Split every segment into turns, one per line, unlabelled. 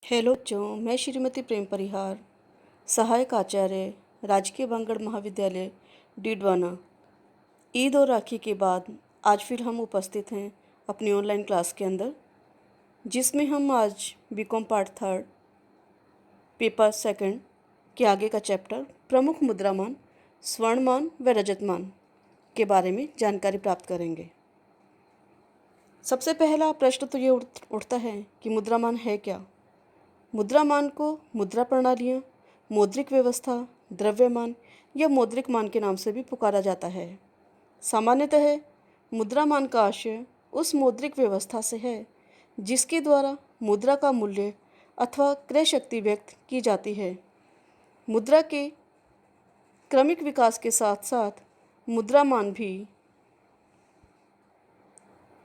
Hello बच्चों, मैं श्रीमती प्रेम परिहार, सहायक आचार्य, राजकीय बांगड़ महाविद्यालय डीडवाना। ईद और राखी के बाद आज फिर हम उपस्थित हैं अपनी ऑनलाइन क्लास के अंदर, जिसमें हम आज बीकॉम पार्ट 3 पेपर 2 के आगे का चैप्टर प्रमुख मुद्रामान, स्वर्णमान व रजतमान के बारे में जानकारी प्राप्त करेंगे। सबसे पहला प्रश्न तो ये उठता है कि मुद्रामान है क्या। मुद्रामान को मुद्रा प्रणालियाँ, मौद्रिक व्यवस्था, द्रव्यमान या मौद्रिक मान के नाम से भी पुकारा जाता है। सामान्यतः मुद्रामान का आशय उस मौद्रिक व्यवस्था से है जिसके द्वारा मुद्रा का मूल्य अथवा क्रय शक्ति व्यक्त की जाती है। मुद्रा के क्रमिक विकास के साथ साथ मुद्रामान भी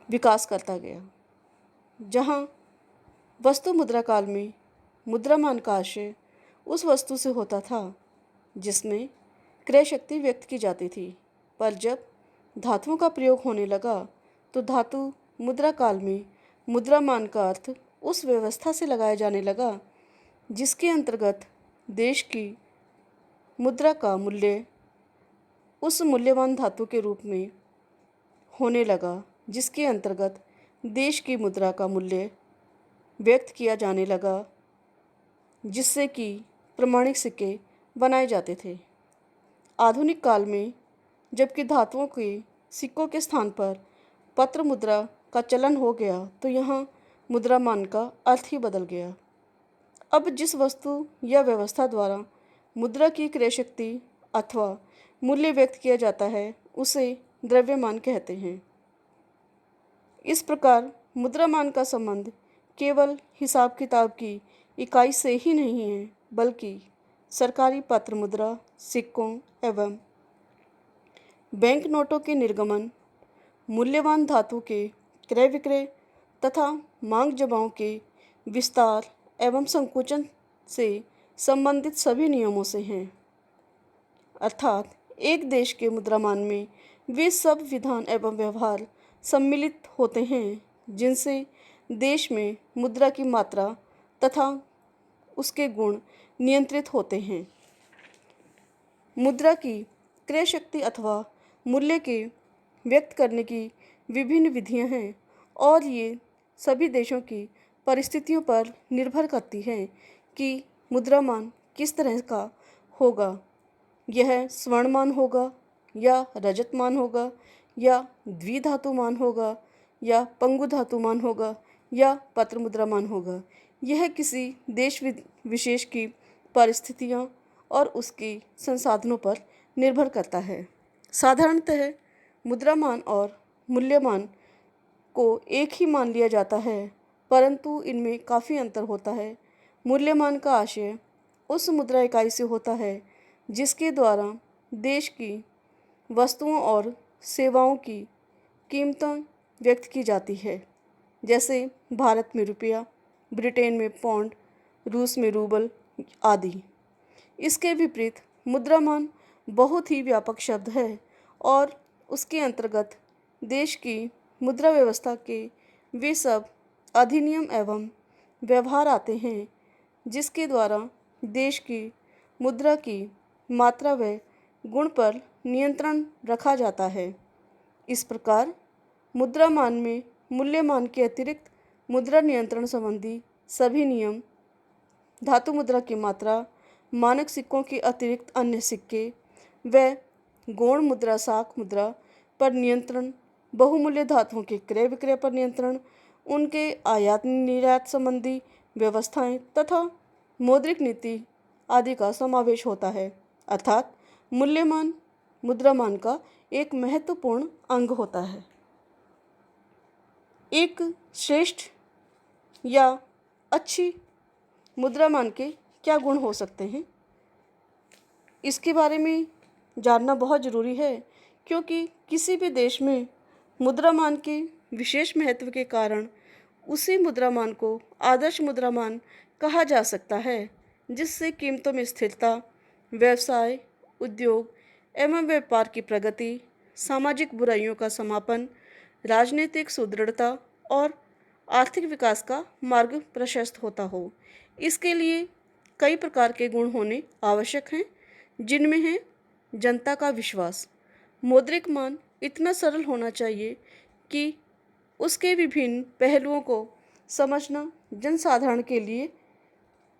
विकास करता गया। जहाँ वस्तु मुद्रा काल में मुद्रामान का आशय उस वस्तु से होता था जिसमें क्रय शक्ति व्यक्त की जाती थी, पर जब धातुओं का प्रयोग होने लगा तो धातु मुद्रा काल में मुद्रामान का अर्थ उस व्यवस्था से लगाया जाने लगा जिसके अंतर्गत देश की मुद्रा का मूल्य उस मूल्यवान धातु के रूप में होने लगा, जिसके अंतर्गत देश की मुद्रा का मूल्य व्यक्त किया जाने लगा, जिससे कि प्रमाणिक सिक्के बनाए जाते थे। आधुनिक काल में जबकि धातुओं के सिक्कों के स्थान पर पत्र मुद्रा का चलन हो गया तो यहाँ मुद्रामान का अर्थ ही बदल गया। अब जिस वस्तु या व्यवस्था द्वारा मुद्रा की क्रय शक्ति अथवा मूल्य व्यक्त किया जाता है उसे द्रव्यमान कहते हैं। इस प्रकार मुद्रामान का संबंध केवल हिसाब किताब की इकाई से ही नहीं है, बल्कि सरकारी पत्र मुद्रा, सिक्कों एवं बैंक नोटों के निर्गमन, मूल्यवान धातु के क्रय विक्रय तथा मांग जमाओं के विस्तार एवं संकुचन से संबंधित सभी नियमों से हैं। अर्थात एक देश के मुद्रामान में वे सब विधान एवं व्यवहार सम्मिलित होते हैं जिनसे देश में मुद्रा की मात्रा तथा उसके गुण नियंत्रित होते हैं। मुद्रा की क्रय शक्ति अथवा मूल्य के व्यक्त करने की विभिन्न विधियां हैं और ये सभी देशों की परिस्थितियों पर निर्भर करती हैं कि मुद्रामान किस तरह का होगा। यह स्वर्णमान होगा या रजतमान होगा या द्विधातुमान होगा या पंगु धातुमान होगा या पत्र मुद्रामान होगा। यह किसी देश विशेष की परिस्थितियाँ और उसके संसाधनों पर निर्भर करता है। साधारणतः मुद्रामान और मूल्यमान को एक ही मान लिया जाता है, परंतु इनमें काफ़ी अंतर होता है। मूल्यमान का आशय उस मुद्रा इकाई से होता है जिसके द्वारा देश की वस्तुओं और सेवाओं की कीमतें व्यक्त की जाती है, जैसे भारत में रुपया, ब्रिटेन में पौंड, रूस में रूबल आदि। इसके विपरीत मुद्रामान बहुत ही व्यापक शब्द है और उसके अंतर्गत देश की मुद्रा व्यवस्था के वे सब अधिनियम एवं व्यवहार आते हैं जिसके द्वारा देश की मुद्रा की मात्रा व गुण पर नियंत्रण रखा जाता है। इस प्रकार मुद्रामान में मूल्यमान के अतिरिक्त मुद्रा नियंत्रण संबंधी सभी नियम, धातु मुद्रा की मात्रा, मानक सिक्कों के अतिरिक्त अन्य सिक्के व गौण मुद्रा, साख मुद्रा पर नियंत्रण, बहुमूल्य धातुओं के क्रय विक्रय पर नियंत्रण, उनके आयात निर्यात संबंधी व्यवस्थाएं तथा मौद्रिक नीति आदि का समावेश होता है। अर्थात मूल्यमान मुद्रामान का एक महत्वपूर्ण अंग होता है। एक श्रेष्ठ या अच्छी मुद्रामान के क्या गुण हो सकते हैं, इसके बारे में जानना बहुत ज़रूरी है, क्योंकि किसी भी देश में मुद्रामान के विशेष महत्व के कारण उसी मुद्रामान को आदर्श मुद्रामान कहा जा सकता है, जिससे कीमतों में स्थिरता, व्यवसाय, उद्योग एवं व्यापार की प्रगति, सामाजिक बुराइयों का समापन, राजनीतिक सुदृढ़ता और आर्थिक विकास का मार्ग प्रशस्त होता हो। इसके लिए कई प्रकार के गुण होने आवश्यक हैं, जिनमें है जनता का विश्वास। मौद्रिक मान इतना सरल होना चाहिए कि उसके विभिन्न पहलुओं को समझना जनसाधारण के लिए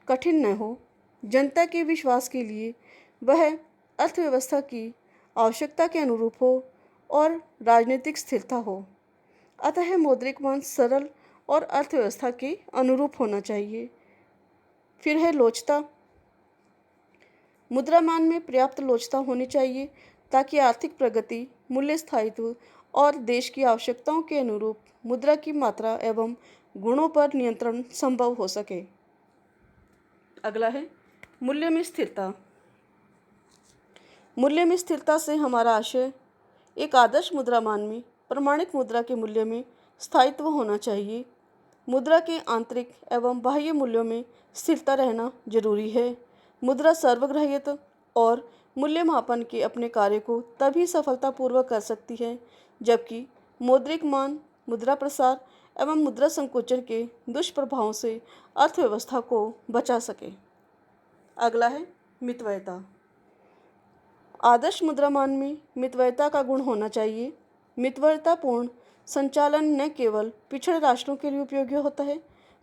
कठिन न हो। जनता के विश्वास के लिए वह अर्थव्यवस्था की आवश्यकता के अनुरूप हो और राजनीतिक स्थिरता हो। अतः मौद्रिक मान सरल और अर्थव्यवस्था के अनुरूप होना चाहिए। फिर है लोचता। मुद्रा मान में पर्याप्त लोचता होनी चाहिए ताकि आर्थिक प्रगति, मूल्य स्थायित्व और देश की आवश्यकताओं के अनुरूप मुद्रा की मात्रा एवं गुणों पर नियंत्रण संभव हो सके। अगला है मूल्य में स्थिरता। मूल्य में स्थिरता से हमारा आशय एक आदर्श मुद्रा मान में प्रमाणित मुद्रा के मूल्य में स्थायित्व होना चाहिए। मुद्रा के आंतरिक एवं बाह्य मूल्यों में स्थिरता रहना जरूरी है। मुद्रा सर्वग्राह्यत और मूल्य मापन के अपने कार्य को तभी सफलतापूर्वक कर सकती है जबकि मौद्रिक मान मुद्रा प्रसार एवं मुद्रा संकुचन के दुष्प्रभावों से अर्थव्यवस्था को बचा सके। अगला है मितव्ययता। आदर्श मुद्रा मान में मितव्ययता का गुण होना चाहिए। मितव्ययतापूर्ण संचालन न केवल पिछड़े राष्ट्रों के लिए उपयोगी होता है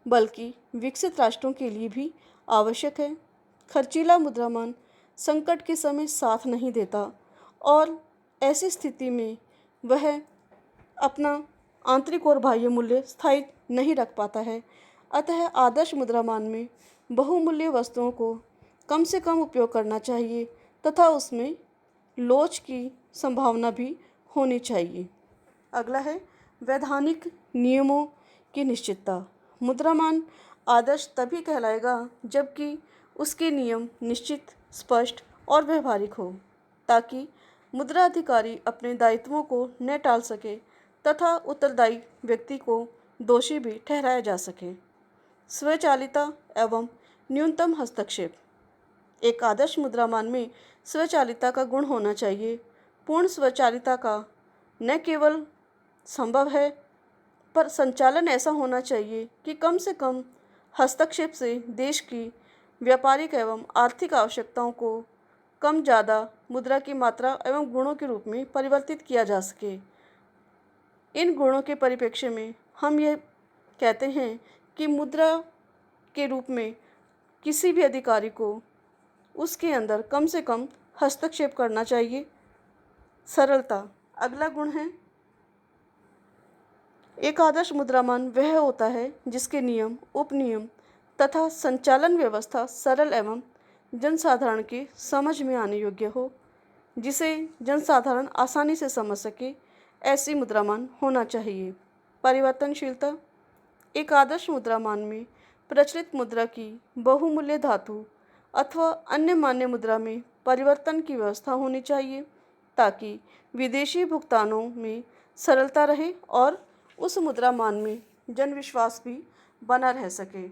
बल्कि विकसित राष्ट्रों के लिए भी आवश्यक है। खर्चीला मुद्रामान संकट के समय साथ नहीं देता और ऐसी स्थिति में वह अपना आंतरिक और बाह्य मूल्य स्थायी नहीं रख पाता है। अतः आदर्श मुद्रामान में बहुमूल्य वस्तुओं को कम से कम उपयोग करना चाहिए तथा उसमें लोच की संभावना भी होनी चाहिए। अगला है वैधानिक नियमों की निश्चितता। मुद्रामान आदर्श तभी कहलाएगा जबकि उसके नियम निश्चित, स्पष्ट और व्यवहारिक हो ताकि मुद्रा अधिकारी अपने दायित्वों को न टाल सके तथा उत्तरदायी व्यक्ति को दोषी भी ठहराया जा सके। स्वचालिता एवं न्यूनतम हस्तक्षेप। एक आदर्श मुद्रामान में स्वचालिता का गुण होना चाहिए। पूर्ण स्वचालिता का न केवल संभव है पर संचालन ऐसा होना चाहिए कि कम से कम हस्तक्षेप से देश की व्यापारिक एवं आर्थिक आवश्यकताओं को कम ज़्यादा मुद्रा की मात्रा एवं गुणों के रूप में परिवर्तित किया जा सके। इन गुणों के परिप्रेक्ष्य में हम ये कहते हैं कि मुद्रा के रूप में किसी भी अधिकारी को उसके अंदर कम से कम हस्तक्षेप करना चाहिए। सरलता। अगला गुण है एक आदर्श मुद्रामान वह होता है जिसके नियम, उपनियम तथा संचालन व्यवस्था सरल एवं जनसाधारण के समझ में आने योग्य हो, जिसे जनसाधारण आसानी से समझ सके। ऐसी मुद्रामान होना चाहिए। परिवर्तनशीलता। एक आदर्श मुद्रामान में प्रचलित मुद्रा की बहुमूल्य धातु अथवा अन्य मान्य मुद्रा में परिवर्तन की व्यवस्था होनी चाहिए ताकि विदेशी भुगतानों में सरलता रहे और उस मुद्रा मान में जनविश्वास भी बना रह सके।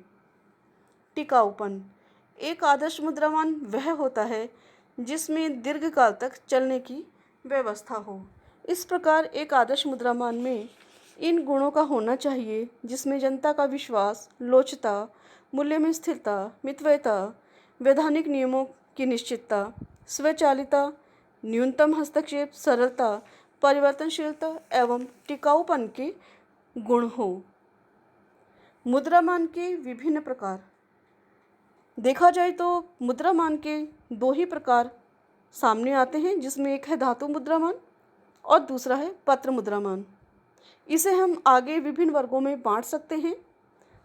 टिकाऊपन। एक आदर्श मुद्रामान वह होता है जिसमें दीर्घकाल तक चलने की व्यवस्था हो। इस प्रकार एक आदर्श मुद्रामान में इन गुणों का होना चाहिए जिसमें जनता का विश्वास, लोचता, मूल्य में स्थिरता, मितव्ययता, वैधानिक नियमों की निश्चितता, स्वचालिता, न्यूनतम हस्तक्षेप, सरलता, परिवर्तनशीलता एवं टिकाऊपन के गुण हो। मुद्रामान के विभिन्न प्रकार। देखा जाए तो मुद्रामान के दो ही प्रकार सामने आते हैं जिसमें एक है धातु मुद्रामान और दूसरा है पत्र मुद्रामान। इसे हम आगे विभिन्न वर्गों में बांट सकते हैं।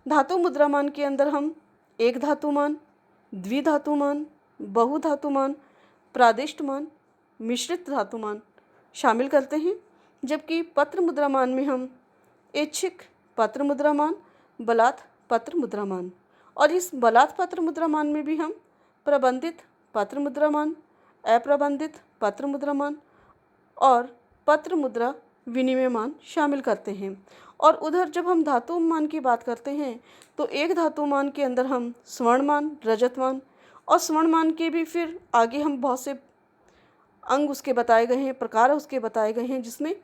धातु मुद्रामान के अंदर हम एक धातुमान, द्विधातुमान, बहुधातुमान, प्रादिष्टमान, मिश्रित धातुमान शामिल करते हैं, जबकि पत्र मुद्रामान में हम ऐच्छिक पत्र मुद्रामान, बलात् पत्र मुद्रामान और इस बलात् पत्र मुद्रामान में भी हम प्रबंधित पत्र मुद्रामान, अप्रबंधित पत्र मुद्रामान और पत्र मुद्रा विनिमयमान शामिल करते हैं। और उधर जब हम धातुमान की बात करते हैं तो एक धातुमान के अंदर हम स्वर्णमान, रजतमान और स्वर्णमान के भी फिर आगे हम बहुत से अंग उसके बताए गए हैं, प्रकार उसके बताए गए हैं, जिसमें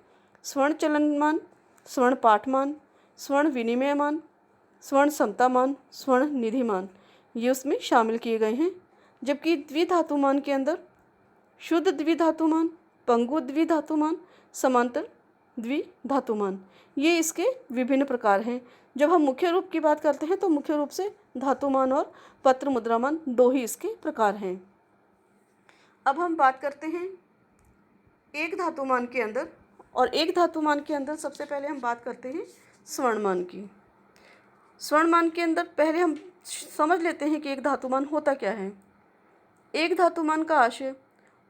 स्वर्ण चलनमान, स्वर्ण पाठमान, स्वर्ण विनिमय मान, स्वर्ण समता मान, स्वर्ण निधि मान, ये उसमें शामिल किए गए हैं। जबकि द्विधातु मान के अंदर शुद्ध द्विधातु मान, पंगु द्विधातु मान, समांतर द्विधातु मान, ये इसके विभिन्न प्रकार हैं। जब हम मुख्य रूप की बात करते हैं तो मुख्य रूप से धातुमान और पत्र मुद्रामान दो ही इसके प्रकार हैं। अब हम बात करते हैं एक धातुमान के अंदर, और एक धातुमान के अंदर सबसे पहले हम बात करते हैं स्वर्णमान की। स्वर्णमान के अंदर पहले हम समझ लेते हैं कि एक धातुमान होता क्या है। एक धातुमान का आशय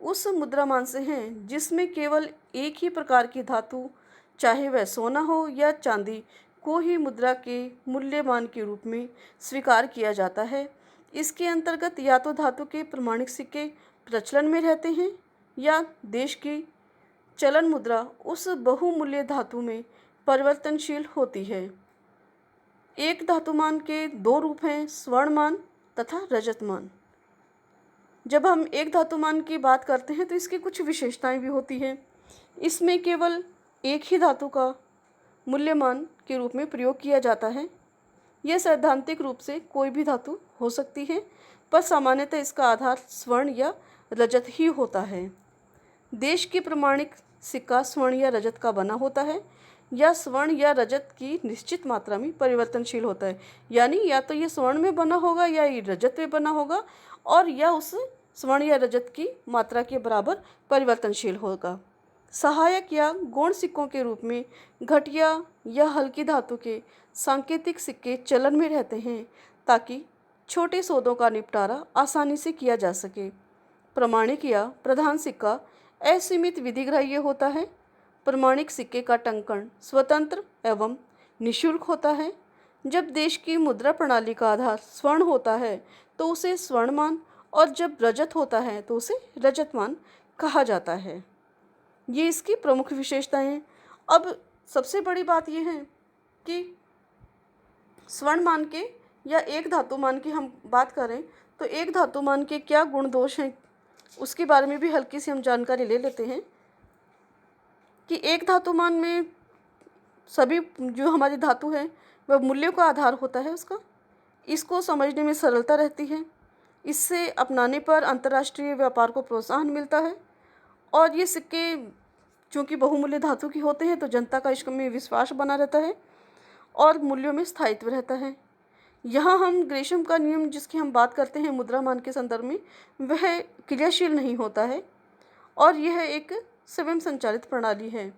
उस मुद्रामान से है जिसमें केवल एक ही प्रकार की धातु, चाहे वह सोना हो या चांदी, को ही मुद्रा के मूल्यमान के रूप में स्वीकार किया जाता है। इसके अंतर्गत या तो धातु के प्रमाणिक सिक्के प्रचलन में रहते हैं या देश की चलन मुद्रा उस बहुमूल्य धातु में परिवर्तनशील होती है। एक धातुमान के दो रूप हैं, स्वर्णमान तथा रजतमान। जब हम एक धातुमान की बात करते हैं तो इसकी कुछ विशेषताएं भी होती हैं। इसमें केवल एक ही धातु का मूल्यमान के रूप में प्रयोग किया जाता है। यह सैद्धांतिक रूप से कोई भी धातु हो सकती है, पर सामान्यतः इसका आधार स्वर्ण या रजत ही होता है। देश की प्रमाणिक सिक्का स्वर्ण या रजत का बना होता है, या स्वर्ण या रजत की निश्चित मात्रा में परिवर्तनशील होता है। यानी या तो ये स्वर्ण में बना होगा या ये रजत में बना होगा, और या उस स्वर्ण या रजत की मात्रा के बराबर परिवर्तनशील होगा। सहायक या गौण सिक्कों के रूप में घटिया या हल्की धातु के सांकेतिक सिक्के चलन में रहते हैं, ताकि छोटे सौदों का निपटारा आसानी से किया जा सके। प्रमाणिक या प्रधान सिक्का असीमित विधिग्राह्य होता है। प्रमाणिक सिक्के का टंकण स्वतंत्र एवं निःशुल्क होता है। जब देश की मुद्रा प्रणाली का आधार स्वर्ण होता है तो उसे स्वर्णमान, और जब रजत होता है तो उसे रजतमान कहा जाता है। ये इसकी प्रमुख विशेषताएं हैं। अब सबसे बड़ी बात यह है कि स्वर्णमान के या एक धातुमान की हम बात करें तो एक धातुमान के क्या गुण दोष हैं, उसके बारे में भी हल्की सी हम जानकारी ले लेते हैं। कि एक धातुमान में सभी जो हमारी धातु है वह मूल्यों का आधार होता है उसका। इसको समझने में सरलता रहती है। इससे अपनाने पर अंतर्राष्ट्रीय व्यापार को प्रोत्साहन मिलता है, और ये सिक्के चूँकि बहुमूल्य धातु की होते हैं तो जनता का इसमें विश्वास बना रहता है और मूल्यों में स्थायित्व रहता है। यहाँ हम ग्रेशम का नियम जिसकी हम बात करते हैं मुद्रामान के संदर्भ में, वह क्रियाशील नहीं होता है और यह एक स्वयं संचालित प्रणाली है।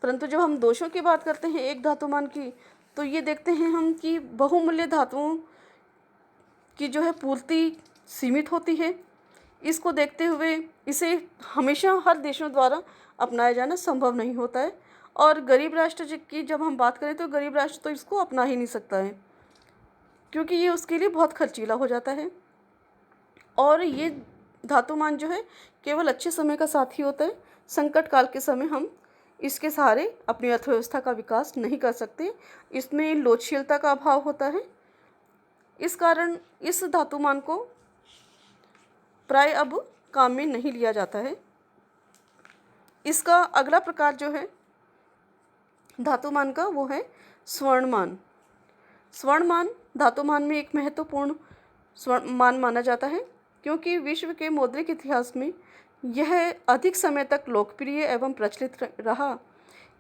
परंतु जब हम दोषों की बात करते हैं एक धातुमान की, तो ये देखते हैं हम कि बहुमूल्य धातुओं की जो है पूर्ति सीमित होती है। इसको देखते हुए इसे हमेशा हर देशों द्वारा अपनाया जाना संभव नहीं होता है, और गरीब राष्ट्र की जब हम बात करें तो गरीब राष्ट्र तो इसको अपना ही नहीं सकता है, क्योंकि ये उसके लिए बहुत खर्चीला हो जाता है। और ये धातुमान जो है केवल अच्छे समय का साथी होता है। संकट काल के समय हम इसके सहारे अपनी अर्थव्यवस्था का विकास नहीं कर सकते। इसमें लोचशीलता का अभाव होता है। इस कारण इस धातुमान को प्राय अब काम में नहीं लिया जाता है। इसका अगला प्रकार जो है धातुमान का वो है स्वर्णमान। स्वर्णमान धातुमान में एक महत्वपूर्ण मान माना जाता है, क्योंकि विश्व के मौद्रिक इतिहास में यह अधिक समय तक लोकप्रिय एवं प्रचलित रहा।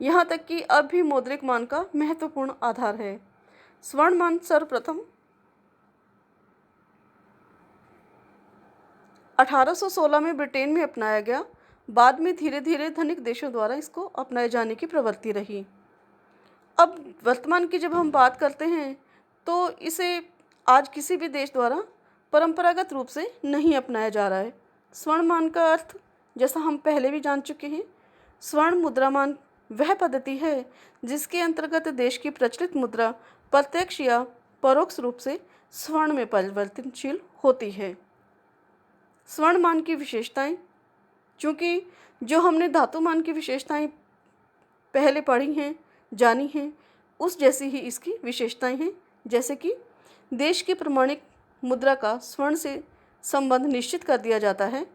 यहाँ तक कि अब भी मौद्रिक मान का महत्वपूर्ण आधार है। स्वर्णमान सर्वप्रथम 1816 में ब्रिटेन में अपनाया गया। बाद में धीरे धीरे धनिक देशों द्वारा इसको अपनाए जाने की प्रवृत्ति रही। अब वर्तमान की जब हम बात करते हैं तो इसे आज किसी भी देश द्वारा परंपरागत रूप से नहीं अपनाया जा रहा है। स्वर्णमान का अर्थ जैसा हम पहले भी जान चुके हैं, स्वर्ण मुद्रामान वह पद्धति है जिसके अंतर्गत देश की प्रचलित मुद्रा प्रत्यक्ष या परोक्ष रूप से स्वर्ण में परिवर्तनशील होती है। स्वर्णमान की विशेषताएं, चूँकि जो हमने धातुमान की विशेषताएं पहले पढ़ी हैं, जानी हैं, उस जैसी ही इसकी विशेषताएं हैं। जैसे कि देश की प्रमाणिक मुद्रा का स्वर्ण से संबंध निश्चित कर दिया जाता है,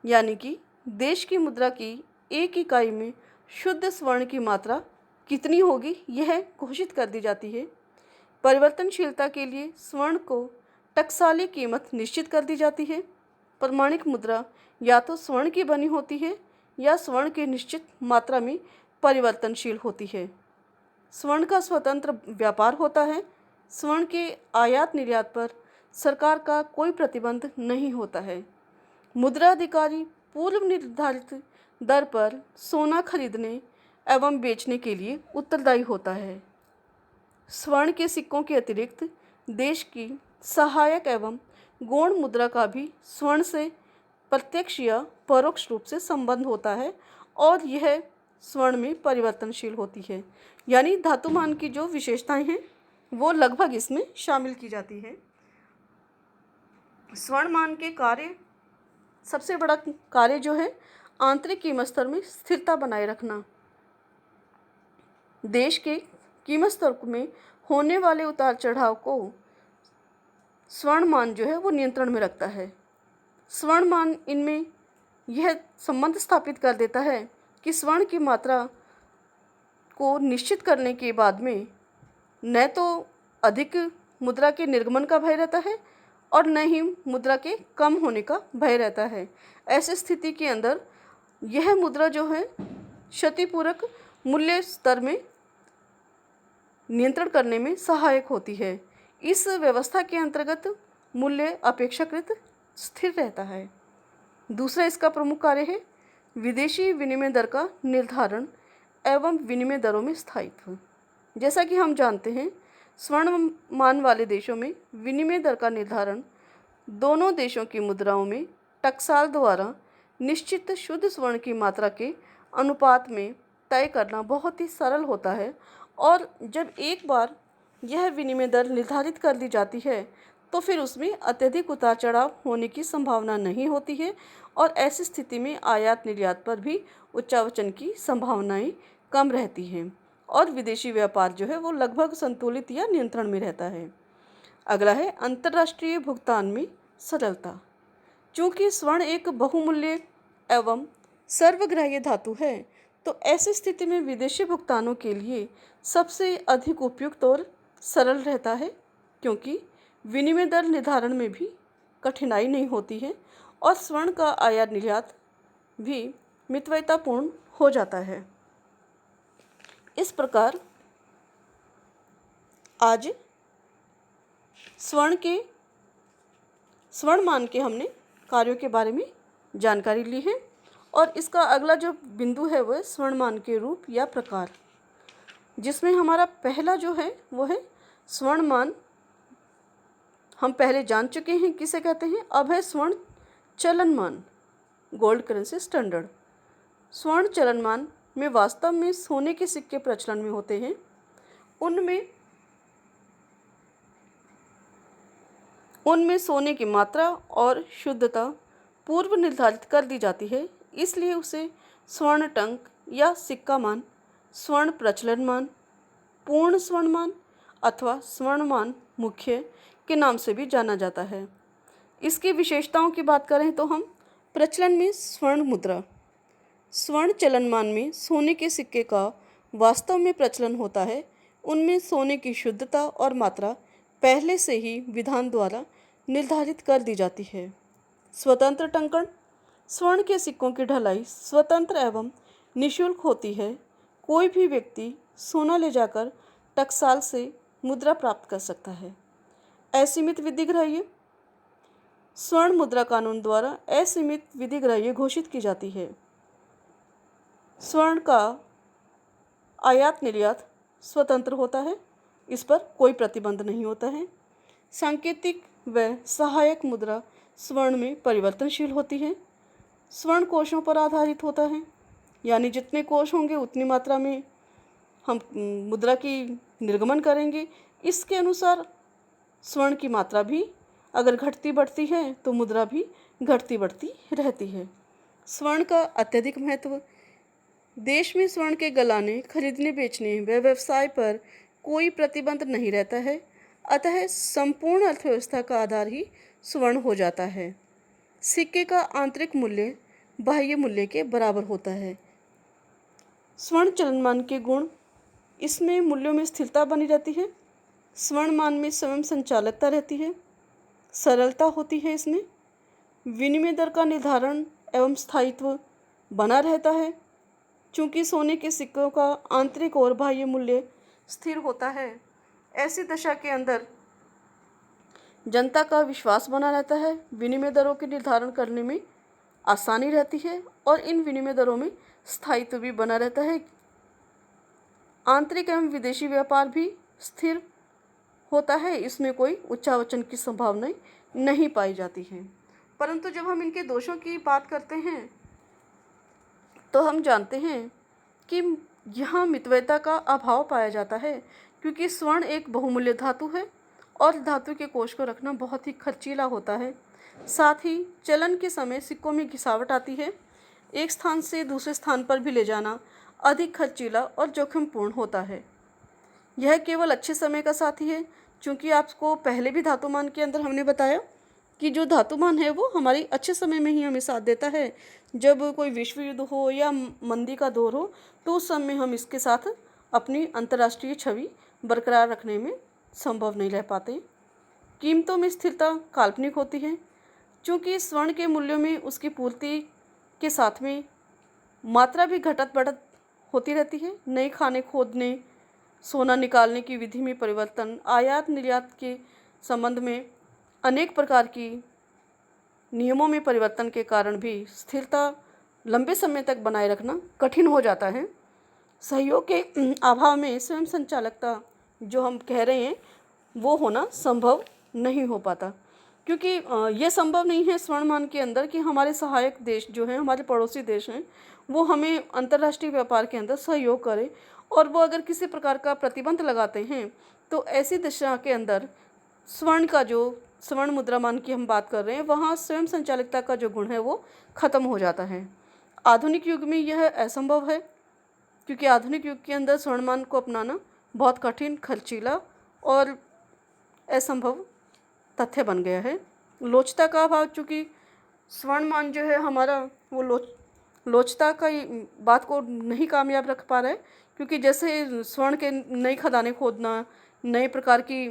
यानी कि देश की मुद्रा की एक इकाई में शुद्ध स्वर्ण की मात्रा कितनी होगी यह घोषित कर दी जाती है। परिवर्तनशीलता के लिए स्वर्ण को टकसाली कीमत निश्चित कर दी जाती है। प्रमाणिक मुद्रा या तो स्वर्ण की बनी होती है या स्वर्ण की निश्चित मात्रा में परिवर्तनशील होती है। स्वर्ण का स्वतंत्र व्यापार होता है। स्वर्ण के आयात निर्यात पर सरकार का कोई प्रतिबंध नहीं होता है। मुद्रा अधिकारी पूर्व निर्धारित दर पर सोना खरीदने एवं बेचने के लिए उत्तरदायी होता है। स्वर्ण के सिक्कों के अतिरिक्त देश की सहायक एवं गौण मुद्रा का भी स्वर्ण से प्रत्यक्ष या परोक्ष रूप से संबंध होता है और यह स्वर्ण में परिवर्तनशील होती है। यानी धातुमान की जो विशेषताएं हैं वो लगभग इसमें शामिल की जाती है। स्वर्णमान के कार्य, सबसे बड़ा कार्य जो है आंतरिक कीमत स्तर में स्थिरता बनाए रखना। देश के कीमत स्तर में होने वाले उतार चढ़ाव को स्वर्णमान जो है वो नियंत्रण में रखता है। स्वर्णमान इनमें यह संबंध स्थापित कर देता है कि स्वर्ण की मात्रा को निश्चित करने के बाद में न तो अधिक मुद्रा के निर्गमन का भय रहता है और न ही मुद्रा के कम होने का भय रहता है। ऐसी स्थिति के अंदर यह मुद्रा जो है क्षतिपूरक मूल्य स्तर में नियंत्रण करने में सहायक होती है। इस व्यवस्था के अंतर्गत मूल्य अपेक्षाकृत स्थिर रहता है। दूसरा इसका प्रमुख कार्य है विदेशी विनिमय दर का निर्धारण एवं विनिमय दरों में स्थायित्व। जैसा कि हम जानते हैं स्वर्णमान वाले देशों में विनिमय दर का निर्धारण दोनों देशों की मुद्राओं में टकसाल द्वारा निश्चित शुद्ध स्वर्ण की मात्रा के अनुपात में तय करना बहुत ही सरल होता है और जब एक बार यह विनिमय दर निर्धारित कर दी जाती है तो फिर उसमें अत्यधिक उतार चढ़ाव होने की संभावना नहीं होती है और ऐसी स्थिति में आयात निर्यात पर भी उच्चावचन की संभावनाएं कम रहती हैं और विदेशी व्यापार जो है वो लगभग संतुलित या नियंत्रण में रहता है। अगला है अंतर्राष्ट्रीय भुगतान में सरलता। चूँकि स्वर्ण एक बहुमूल्य एवं सर्वग्राह्य धातु है तो ऐसी स्थिति में विदेशी भुगतानों के लिए सबसे अधिक उपयुक्त और सरल रहता है, क्योंकि विनिमय दर निर्धारण में भी कठिनाई नहीं होती है और स्वर्ण का आयात निर्यात भी मितव्ययितापूर्ण हो जाता है। इस प्रकार आज स्वर्णमान के हमने कार्यों के बारे में जानकारी ली है और इसका अगला जो बिंदु है वह स्वर्णमान के रूप या प्रकार, जिसमें हमारा पहला जो है वो है स्वर्णमान। हम पहले जान चुके हैं किसे कहते हैं। अब है स्वर्ण चलनमान, गोल्ड करेंसी स्टैंडर्ड। स्वर्ण चलनमान में वास्तव में सोने के सिक्के प्रचलन में होते हैं। उनमें सोने की मात्रा और शुद्धता पूर्व निर्धारित कर दी जाती है, इसलिए उसे स्वर्ण टंक या सिक्का मान, स्वर्ण प्रचलन मान, पूर्ण स्वर्णमान अथवा स्वर्णमान मुख्य के नाम से भी जाना जाता है। इसकी विशेषताओं की बात करें तो हम प्रचलन में स्वर्ण मुद्रा। स्वर्ण चलनमान में सोने के सिक्के का वास्तव में प्रचलन होता है। उनमें सोने की शुद्धता और मात्रा पहले से ही विधान द्वारा निर्धारित कर दी जाती है। स्वतंत्र टंकण। स्वर्ण के सिक्कों की ढलाई स्वतंत्र एवं निःशुल्क होती है। कोई भी व्यक्ति सोना ले जाकर टकसाल से मुद्रा प्राप्त कर सकता है। असीमित विधिग्राह्य। स्वर्ण मुद्रा कानून द्वारा असीमित विधिग्राह्य घोषित की जाती है। स्वर्ण का आयात निर्यात स्वतंत्र होता है, इस पर कोई प्रतिबंध नहीं होता है। सांकेतिक व सहायक मुद्रा स्वर्ण में परिवर्तनशील होती है। स्वर्ण कोशों पर आधारित होता है, यानी जितने कोश होंगे उतनी मात्रा में हम मुद्रा की निर्गमन करेंगे। इसके अनुसार स्वर्ण की मात्रा भी अगर घटती बढ़ती है तो मुद्रा भी घटती बढ़ती रहती है। स्वर्ण का अत्यधिक महत्व। देश में स्वर्ण के गलाने, खरीदने, बेचने व व्यवसाय पर कोई प्रतिबंध नहीं रहता है, अतः संपूर्ण अर्थव्यवस्था का आधार ही स्वर्ण हो जाता है। सिक्के का आंतरिक मूल्य बाह्य मूल्य के बराबर होता है। स्वर्ण चलनमान के गुण। इसमें मूल्यों में स्थिरता बनी रहती है, स्वर्ण मान में स्वयं संचालकता रहती है, सरलता होती है इसमें, विनिमय दर का निर्धारण एवं स्थायित्व बना रहता है। चूँकि सोने के सिक्कों का आंतरिक और बाह्य मूल्य स्थिर होता है, ऐसी दशा के अंदर जनता का विश्वास बना रहता है, विनिमय दरों के निर्धारण करने में आसानी रहती है और इन विनिमय दरों में स्थायित्व भी बना रहता है। आंतरिक एवं विदेशी व्यापार भी स्थिर होता है, इसमें कोई उच्चावचन की संभावना नहीं पाई जाती है। परंतु जब हम इनके दोषों की बात करते हैं तो हम जानते हैं कि यहाँ मितव्ययता का अभाव पाया जाता है, क्योंकि स्वर्ण एक बहुमूल्य धातु है और धातु के कोष को रखना बहुत ही खर्चीला होता है। साथ ही चलन के समय सिक्कों में घिसावट आती है, एक स्थान से दूसरे स्थान पर भी ले जाना अधिक खर्चीला और जोखिमपूर्ण होता है। यह केवल अच्छे समय का साथी है, क्योंकि आपको पहले भी धातुमान के अंदर हमने बताया कि जो धातुमान है वो हमारी अच्छे समय में ही हमें साथ देता है। जब कोई विश्व युद्ध हो या मंदी का दौर हो तो उस समय हम इसके साथ अपनी अंतर्राष्ट्रीय छवि बरकरार रखने में संभव नहीं रह पाते। कीमतों में स्थिरता काल्पनिक होती है, क्योंकि स्वर्ण के मूल्यों में उसकी पूर्ति के साथ में मात्रा भी घटत बढ़त होती रहती है। नए खाने खोदने, सोना निकालने की विधि में परिवर्तन, आयात निर्यात के संबंध में अनेक प्रकार की नियमों में परिवर्तन के कारण भी स्थिरता लंबे समय तक बनाए रखना कठिन हो जाता है। सहयोग के अभाव में स्वयं संचालकता जो हम कह रहे हैं वो होना संभव नहीं हो पाता, क्योंकि ये संभव नहीं है स्वर्णमान के अंदर कि हमारे सहायक देश जो हैं, हमारे पड़ोसी देश हैं, वो हमें अंतर्राष्ट्रीय व्यापार के अंदर सहयोग करें। और वो अगर किसी प्रकार का प्रतिबंध लगाते हैं तो ऐसी दिशा के अंदर स्वर्ण का जो स्वर्ण मुद्रामान की हम बात कर रहे हैं, वहाँ स्वयं संचालितता का जो गुण है वो खत्म हो जाता है। आधुनिक युग में यह असंभव है, क्योंकि आधुनिक युग के अंदर स्वर्णमान को अपनाना बहुत कठिन, खर्चीला और असंभव तथ्य बन गया है। लोचता का अभाव, चूँकि स्वर्णमान जो है हमारा वो लोचता का बात को नहीं कामयाब रख पा रहा है, क्योंकि जैसे स्वर्ण के नई खदानें खोदना, नए प्रकार की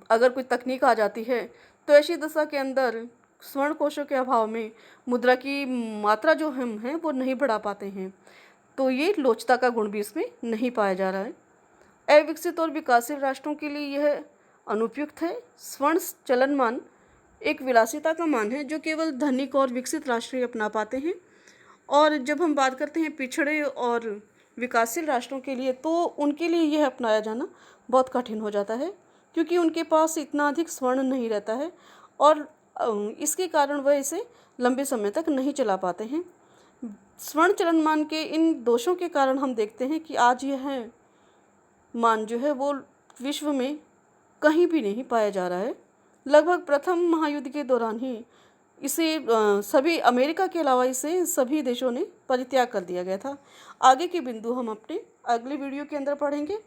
अगर कोई तकनीक आ जाती है तो ऐसी दशा के अंदर स्वर्ण कोशों के अभाव में मुद्रा की मात्रा जो हम हैं वो नहीं बढ़ा पाते हैं। तो ये लोचता का गुण भी इसमें नहीं पाया जा रहा है। अविकसित और विकासशील राष्ट्रों के लिए यह अनुपयुक्त है। स्वर्ण चलनमान एक विलासिता का मान है जो केवल धनिक और विकसित राष्ट्र ही अपना पाते हैं। और जब हम बात करते हैं पिछड़े और विकासशील राष्ट्रों के लिए, तो उनके लिए यह अपनाया जाना बहुत कठिन हो जाता है, क्योंकि उनके पास इतना अधिक स्वर्ण नहीं रहता है और इसके कारण वह इसे लंबे समय तक नहीं चला पाते हैं। स्वर्ण चलनमान के इन दोषों के कारण हम देखते हैं कि आज यह मान जो है वो विश्व में कहीं भी नहीं पाया जा रहा है। लगभग प्रथम महायुद्ध के दौरान ही इसे सभी अमेरिका के अलावा इसे सभी देशों ने परित्याग कर दिया गया था। आगे के बिंदु हम अपने अगले वीडियो के अंदर पढ़ेंगे।